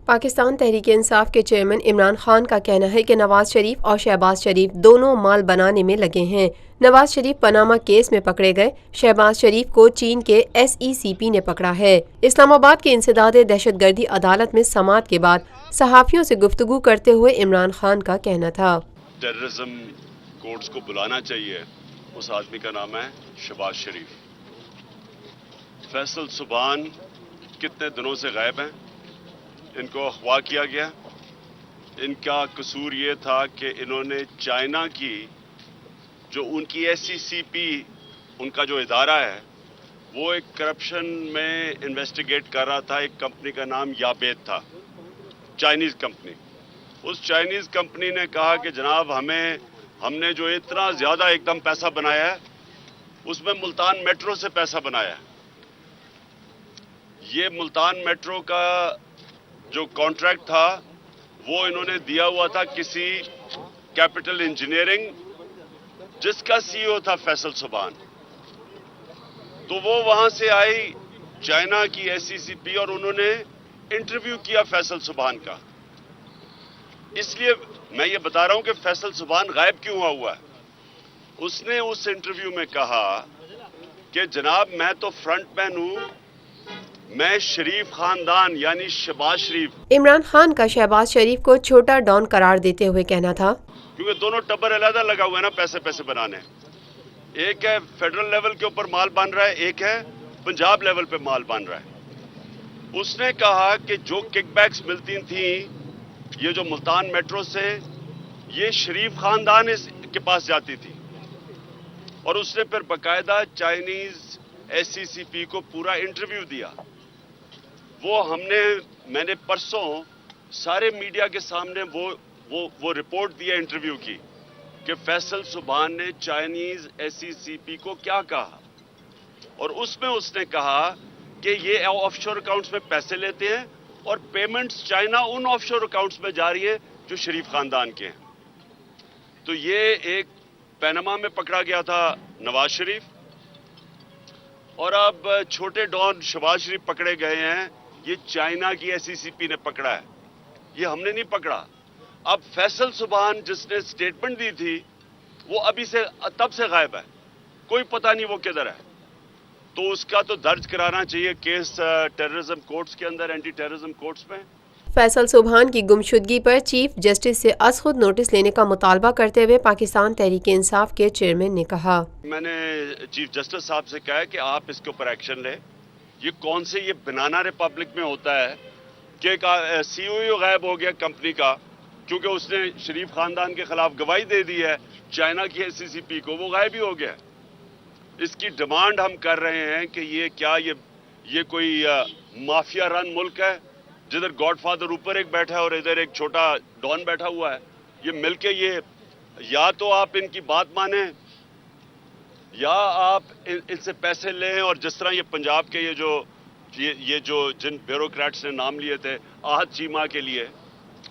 پاکستان تحریک انصاف کے چیئرمین عمران خان کا کہنا ہے کہ نواز شریف اور شہباز شریف دونوں مال بنانے میں لگے ہیں۔ نواز شریف پاناما کیس میں پکڑے گئے، شہباز شریف کو چین کے SECP نے پکڑا ہے۔ اسلام آباد کے انسداد دہشت گردی عدالت میں سماعت کے بعد صحافیوں سے گفتگو کرتے ہوئے عمران خان کا کہنا تھا۔ ٹیررزم کورٹس کو بلانا چاہیے، اس آدمی کا نام ہے شہباز شریف۔ فیصل سبحان کتنے دنوں سے غائب ہیں، ان کو اغوا کیا گیا۔ ان کا قصور یہ تھا کہ انہوں نے چائنا کی جو ان کی SECP ان کا جو ادارہ ہے وہ ایک کرپشن میں انویسٹیگیٹ کر رہا تھا۔ ایک کمپنی کا نام یابیت تھا، چائنیز کمپنی۔ اس چائنیز کمپنی نے کہا کہ جناب ہم نے جو اتنا زیادہ ایک دم پیسہ بنایا ہے اس میں ملتان میٹرو سے پیسہ بنایا ہے۔ یہ ملتان میٹرو کا جو کانٹریکٹ تھا وہ انہوں نے دیا ہوا تھا کسی کیپٹل انجینئرنگ جس کا CEO تھا فیصل سبحان۔ تو وہ وہاں سے آئی چائنا کی SECP اور انہوں نے انٹرویو کیا فیصل سبحان کا۔ اس لیے میں یہ بتا رہا ہوں کہ فیصل سبحان غائب کیوں ہوا ہے۔ اس نے اس انٹرویو میں کہا کہ جناب میں تو فرنٹ مین ہوں، میں شریف خاندان یعنی شہباز شریف۔ عمران خان کا شہباز شریف کو چھوٹا ڈان قرار دیتے ہوئے کہنا تھا، کیونکہ دونوں ٹبر علیحدہ لگا ہوا ہے نا پیسے بنانے۔ ایک ہے فیڈرل لیول کے اوپر مال بن رہا ہے، ایک ہے پنجاب لیول پہ مال بن رہا ہے۔ اس نے کہا کہ جو کک بیکس ملتی تھیں یہ جو ملتان میٹرو سے یہ شریف خاندان کے پاس جاتی تھی، اور اس نے پھر باقاعدہ چائنیز SECP کو پورا انٹرویو دیا۔ میں نے پرسوں سارے میڈیا کے سامنے وہ رپورٹ دیا انٹرویو کی کہ فیصل سبحان نے چائنیز SECP کو کیا کہا، اور اس میں اس نے کہا کہ یہ آف شور اکاؤنٹس میں پیسے لیتے ہیں اور پیمنٹس چائنا ان آف شور اکاؤنٹس میں جا رہی ہے جو شریف خاندان کے ہیں۔ تو یہ ایک پیناما میں پکڑا گیا تھا نواز شریف، اور اب چھوٹے ڈان شہباز شریف پکڑے گئے ہیں، یہ چائنا کی SECP نے پکڑا ہے، یہ ہم نے نہیں پکڑا۔ اب فیصل سبحان جس نے سٹیٹمنٹ دی تھی وہ تب سے غائب ہے، کوئی پتہ نہیں وہ کدھر ہے۔ تو اس کا تو درج کرانا چاہیے کیس ٹیررزم کورٹس کے اندر، اینٹی ٹیررزم کورٹس میں۔ فیصل سبحان کی گمشدگی پر چیف جسٹس سے از خود نوٹس لینے کا مطالبہ کرتے ہوئے پاکستان تحریک انصاف کے چیئرمین نے کہا، میں نے چیف جسٹس صاحب سے کہا ہے کہ آپ اس کے اوپر ایکشن لیں۔ یہ کون سے یہ بنانا ریپبلک میں ہوتا ہے کہ ایک CEO غائب ہو گیا کمپنی کا کیونکہ اس نے شریف خاندان کے خلاف گواہی دے دی ہے چائنا کی SECP کو، وہ غائب ہی ہو گیا۔ اس کی ڈیمانڈ ہم کر رہے ہیں کہ یہ کوئی مافیا رن ملک ہے جدھر گاڈ فادر اوپر ایک بیٹھا ہے اور ادھر ایک چھوٹا ڈان بیٹھا ہوا ہے۔ یہ مل کے یا تو آپ ان کی بات مانیں یا آپ ان سے پیسے لیں، اور جس طرح یہ پنجاب کے یہ جو جن بیوروکریٹس نے نام لیے تھے آہت چیمہ کے لیے،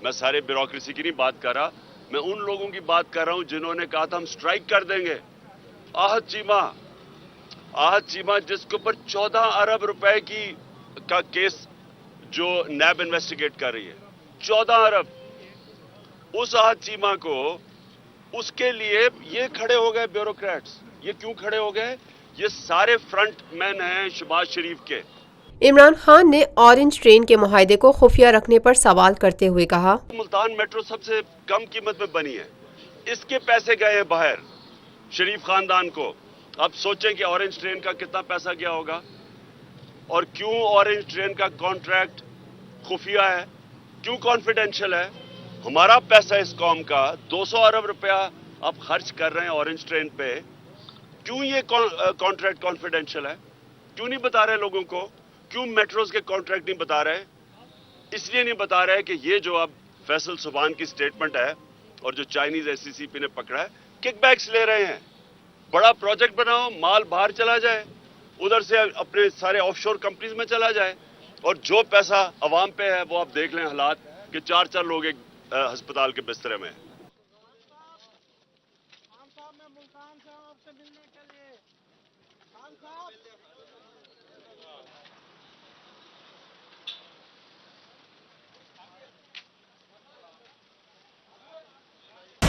میں سارے بیوروکریسی کی نہیں بات کر رہا، میں ان لوگوں کی بات کر رہا ہوں جنہوں نے کہا تھا ہم سٹرائک کر دیں گے۔ آہت چیمہ جس کے اوپر 14 ارب روپے کا کیس جو نیب انویسٹیگیٹ کر رہی ہے، 14 ارب، اس آہت چیمہ کو اس کے لیے یہ کھڑے ہو گئے بیوروکریٹس۔ یہ کیوں کھڑے ہو گئے؟ یہ سارے فرنٹ مین ہیں شہباز شریف کے۔ عمران خان نے اورنج ٹرین کے معاہدے کو خفیہ رکھنے پر سوال کرتے ہوئے کہا، ملتان میٹرو سب سے کم قیمت میں بنی ہے، اس کے پیسے گئے ہیں باہر شریف خاندان کو۔ اب سوچیں کہ اورنج ٹرین کا کتنا پیسہ گیا ہوگا، اور کیوں اورنج ٹرین کا کانٹریکٹ خفیہ ہے، کیوں کانفیڈینشیل ہے؟ ہمارا پیسہ اس قوم کا 200 ارب روپیہ آپ خرچ کر رہے ہیں اورنج ٹرین پہ، کیوں یہ کانٹریکٹ کانفیڈینشیل ہے؟ کیوں نہیں بتا رہے لوگوں کو؟ کیوں میٹروز کے کانٹریکٹ نہیں بتا رہے؟ اس لیے نہیں بتا رہے کہ یہ جو اب فیصل سبحان کی سٹیٹمنٹ ہے اور جو چائنیز SECP نے پکڑا ہے، کک بیکس لے رہے ہیں۔ بڑا پروجیکٹ بناؤ، مال باہر چلا جائے، ادھر سے اپنے سارے آف شور کمپنیز میں چلا جائے، اور جو پیسہ عوام پہ ہے وہ آپ دیکھ لیں حالات کہ 4 لوگ ایک ہسپتال کے بسترے میں ہیں۔